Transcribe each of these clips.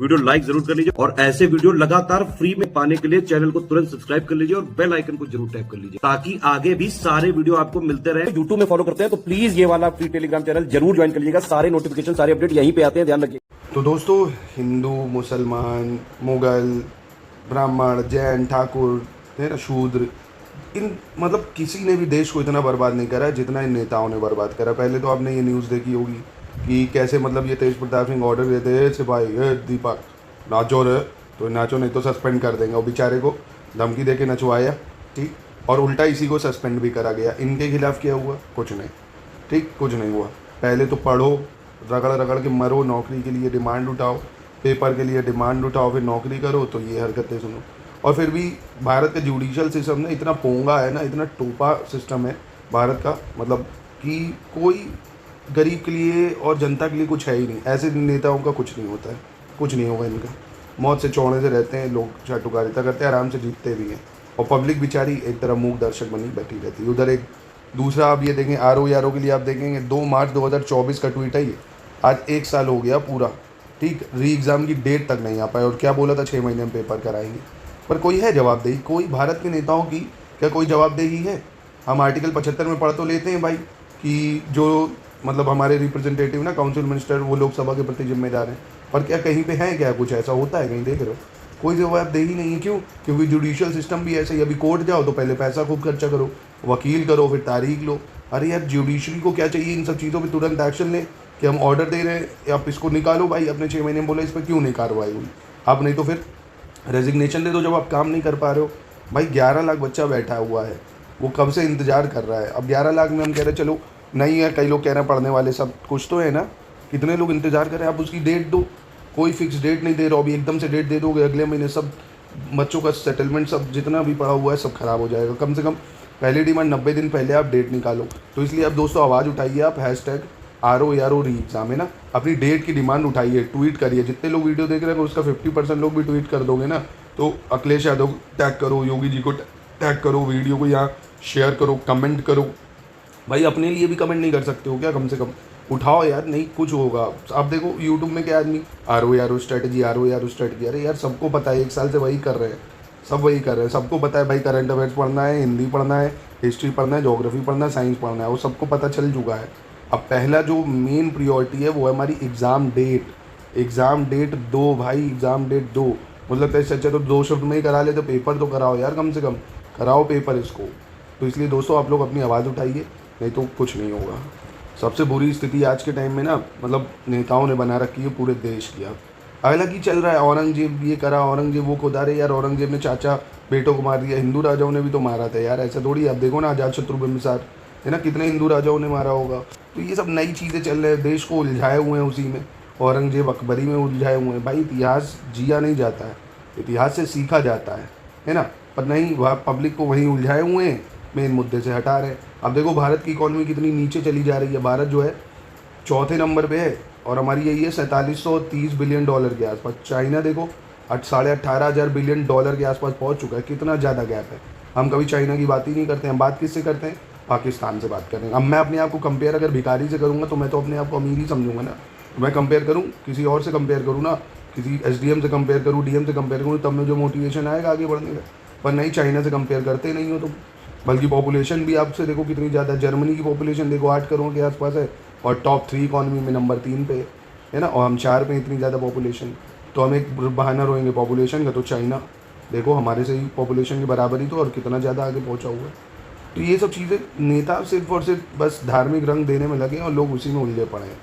Video like जरूर कर लीजिए और ऐसे वीडियो लगातार फ्री में पाने के लिए चैनल को तुरंत सब्सक्राइब कर लीजिए और बेल आइकन को जरूर टैप कर लीजिए ताकि आगे भी सारे वीडियो आपको मिलते रहे। यूट्यूब में फॉलो करते हैं तो प्लीज ये वाला फ्री टेलीग्राम चैनल जरूर ज्वाइन कर लीजिएगा। सारे नोटिफिकेशन सारे अपडेट यहीं पे आते हैं, ध्यान रखिए। तो दोस्तों, हिंदू, मुसलमान, मुगल, ब्राह्मण, जैन, ठाकुर, है ना, शूद्र, इन मतलब किसी ने भी देश को इतना बर्बाद नहीं करा जितना इन नेताओं ने बर्बाद करा। पहले तो आपने ये न्यूज़ देखी होगी कि कैसे मतलब ये तेज प्रताप सिंह ऑर्डर देते सिपाही दीपक नाचो रे, तो नाचो नहीं तो सस्पेंड कर देंगे। और बेचारे को धमकी दे के नचवाया, ठीक, और उल्टा इसी को सस्पेंड भी करा गया। इनके खिलाफ क्या हुआ? कुछ नहीं, ठीक, कुछ नहीं हुआ। पहले तो पढ़ो, रगड़ रगड़ के मरो, नौकरी के लिए डिमांड उठाओ, पेपर के लिए डिमांड उठाओ, फिर नौकरी करो, तो ये हरकतें सुनो। और फिर भी भारत का जुडिशल सिस्टम ना इतना पोंगा है ना, इतना टोपा सिस्टम है भारत का, मतलब कि कोई गरीब के लिए और जनता के लिए कुछ है ही नहीं। ऐसे नेताओं का कुछ नहीं होता है, कुछ नहीं होगा इनका। मौत से चौड़े से रहते हैं लोग, चाटुकारिता करते हैं, आराम से जीतते भी हैं। और पब्लिक बेचारी एक तरह मूक दर्शक बनी बैठी रहती है। उधर एक दूसरा आप ये देखें, RO के लिए आप देखेंगे 2 मार्च 2024 का ट्वीट है ये। आज 1 साल हो गया पूरा, ठीक, री एग्ज़ाम की डेट तक नहीं आ पाए और क्या बोला था 6 महीने में पेपर कराएंगे। पर कोई है जवाबदेही? कोई भारत के नेताओं की क्या कोई जवाबदेही है? हम आर्टिकल 75 में पढ़ तो लेते हैं भाई कि जो मतलब हमारे रिप्रेजेंटेटिव ना, काउंसिल मिनिस्टर, वो लोकसभा के प्रति जिम्मेदार हैं, पर क्या कहीं पे है? क्या कुछ ऐसा होता है कहीं? देख रहे हो कोई जवाबदेही नहीं है। क्यों? क्योंकि जुडिशियल सिस्टम भी ऐसे ही। अभी कोर्ट जाओ तो पहले पैसा खूब खर्चा करो, वकील करो, फिर तारीख लो। अरे यार, जुडिशरी को क्या चाहिए? इन सब चीज़ों पर तुरंत एक्शन लें कि हम ऑर्डर दे रहे हैं, आप इसको निकालो भाई। अपने 6 महीने में बोला, इस पर क्यों नहीं कार्रवाई हुई? आप नहीं तो फिर रेजिग्नेशन दे दो जब आप काम नहीं कर पा रहे हो। भाई 11 लाख बच्चा बैठा हुआ है, वो कब से इंतज़ार कर रहा है। अब 11 लाख में हम कह रहे हैं चलो नहीं है, कई लोग कह रहे हैं पढ़ने वाले सब कुछ तो है ना, कितने लोग इंतज़ार कर रहे हैं। आप उसकी डेट दो, कोई फिक्स डेट नहीं दे रहे हो। अभी एकदम से डेट दे दोगे, अगले महीने सब बच्चों का सेटलमेंट सब जितना भी पड़ा हुआ है सब खराब हो जाएगा। कम से कम पहली डिमांड 90 दिन पहले आप डेट निकालो। तो इसलिए अब दोस्तों आवाज़ उठाइए, आप #RO री एग्ज़ाम है ना, अपनी डेट की डिमांड उठाइए, ट्वीट करिए। जितने लोग वीडियो देख रहे हैं उसका 50% लोग भी ट्वीट कर दोगे ना, तो अखिलेश यादव टैग करो, योगी जी को टैग करो, वीडियो को यहाँ शेयर करो, कमेंट करो। भाई अपने लिए भी कमेंट नहीं कर सकते हो क्या? कम से कम उठाओ यार, नहीं कुछ होगा। आप देखो यूट्यूब में क्या आदमी RO स्ट्रेटजी, RO स्ट्रेटजी। अरे यार सबको पता है, 1 साल से वही कर रहे हैं, सब वही कर रहे हैं। सबको पता है भाई, करंट अफेयर्स पढ़ना है, हिंदी पढ़ना है, हिस्ट्री पढ़ना है, ज्योग्राफी पढ़ना है, साइंस पढ़ना है, वो सबको पता चल चुका है। अब पहला जो मेन प्रियोरिटी है वो है हमारी एग्ज़ाम डेट। एग्ज़ाम डेट दो भाई, एग्ज़ाम डेट दो। मतलब पैसे अच्छा तो 2 शिफ्ट में ही करा ले, तो पेपर तो कराओ यार, कम से कम कराओ पेपर इसको। तो इसलिए दोस्तों आप लोग अपनी आवाज़ उठाइए, नहीं तो कुछ नहीं होगा। सबसे बुरी स्थिति आज के टाइम में ना, मतलब नेताओं ने बना रखी है पूरे देश की। अब अलग ही चल रहा है, औरंगजेब ये करा, औरंगजेब वो खुदा रहे यार, औरंगजेब ने चाचा बेटों को मार दिया। हिंदू राजाओं ने भी तो मारा था यार, ऐसा थोड़ी। आप देखो ना, अजात शत्रु बिंबिसार है ना, कितने हिंदू राजाओं ने मारा होगा। तो ये सब नई चीज़ें चल रहे हैं, देश को उलझाए हुए हैं उसी में। औरंगजेब अकबरी में उलझाए हुए हैं। भाई इतिहास जिया नहीं जाता है, इतिहास से सीखा जाता है ना, पर नहीं, वह पब्लिक को वहीं उलझाए हुए हैं, मेन मुद्दे से हटा रहे हैं। अब देखो भारत की इकॉनमी कितनी नीचे चली जा रही है। भारत जो है 4थे नंबर पे है और हमारी यही है 4730 बिलियन डॉलर के आसपास। चाइना देखो 18,500 बिलियन डॉलर के आसपास पहुंच चुका है। कितना ज़्यादा गैप है। हम कभी चाइना की बात ही नहीं करते हैं। हम बात किससे करते हैं? पाकिस्तान से बात करें। अब मैं अपने आप को कंपेयर अगर भिखारी से करूँगा तो मैं तो अपने आप को अमीर ही समझूंगा ना। तो मैं कंपेयर करूँ, किसी और से कंपेयर करूँ ना, किसी SDM से कंपेयर करूँ, DM से कंपेयर करूँ, तब मुझे मोटिवेशन आएगा आगे बढ़ने का। पर नहीं, चाइना से कंपेयर करते नहीं हो तुम। बल्कि पॉपुलेशन भी आपसे देखो कितनी ज़्यादा। जर्मनी की पॉपुलेशन देखो 8 करोड़ के आसपास है और टॉप 3 इकॉनमी में नंबर 3 पे है ना, और हम 4 पे इतनी ज़्यादा पॉपुलेशन। तो हम एक बहाना रोएंगे पॉपुलेशन का, तो चाइना देखो हमारे से ही पॉपुलेशन की बराबरी तो, और कितना ज़्यादा आगे पहुँचा हुआ है। तो ये सब चीज़ें नेता सिर्फ और सिर्फ बस धार्मिक रंग देने में लगे और लोग उसी में उलझे पड़े हैं।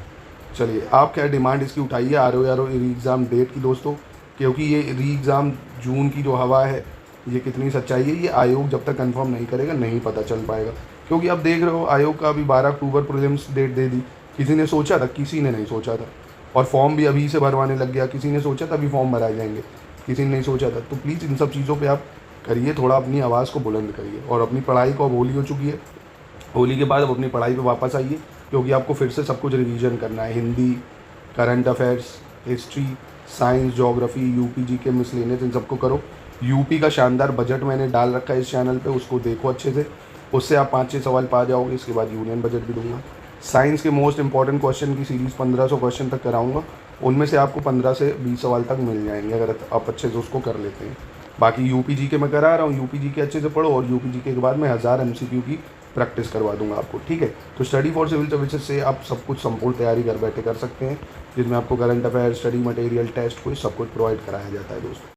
चलिए, आप क्या डिमांड इसकी उठाइए, RO री एग्ज़ाम डेट की दोस्तों, क्योंकि ये री एग्ज़ाम जून की जो हवा है, ये कितनी सच्चाई है ये आयोग जब तक कंफर्म नहीं करेगा नहीं पता चल पाएगा। क्योंकि अब देख रहे हो आयोग का अभी 12 अक्टूबर प्रीलिम्स डेट दे दी। किसी ने सोचा था? किसी ने नहीं सोचा था। और फॉर्म भी अभी से भरवाने लग गया। किसी ने सोचा था अभी फॉर्म भराए जाएंगे? किसी ने नहीं सोचा था। तो प्लीज़ इन सब चीज़ों पर आप करिए, थोड़ा अपनी आवाज़ को बुलंद करिए। और अपनी पढ़ाई को, अब होली हो चुकी है, होली के बाद अब अपनी पढ़ाई पर वापस आइए, क्योंकि आपको फिर से सब कुछ रिवीजन करना है। Hindi, current affairs, history, science, geography, UP GK, miscellaneous, इन सबको करो। यूपी का शानदार बजट मैंने डाल रखा है इस चैनल पे, उसको देखो अच्छे से। उससे आप 5-6 सवाल पा जाओगे। इसके बाद यूनियन बजट भी दूंगा। साइंस के मोस्ट इंपॉर्टेंट क्वेश्चन की सीरीज़ 1500 क्वेश्चन तक कराऊंगा, उनमें से आपको 15 से 20 सवाल तक मिल जाएंगे अगर आप अच्छे से उसको कर लेते हैं। बाकी यूपी के मैं करा रहा हूँ, यूपी के अच्छे से पढ़ो और यूपी के बाद मैं 1000 MCQ की प्रैक्टिस करवा दूंगा आपको, ठीक है। तो स्टडी फॉर सिविल सर्विसेज से आप सब कुछ संपूर्ण तैयारी घर बैठे कर सकते हैं, जिसमें आपको current affair, study material, test, कोई सब कुछ प्रोवाइड कराया जाता है दोस्तों।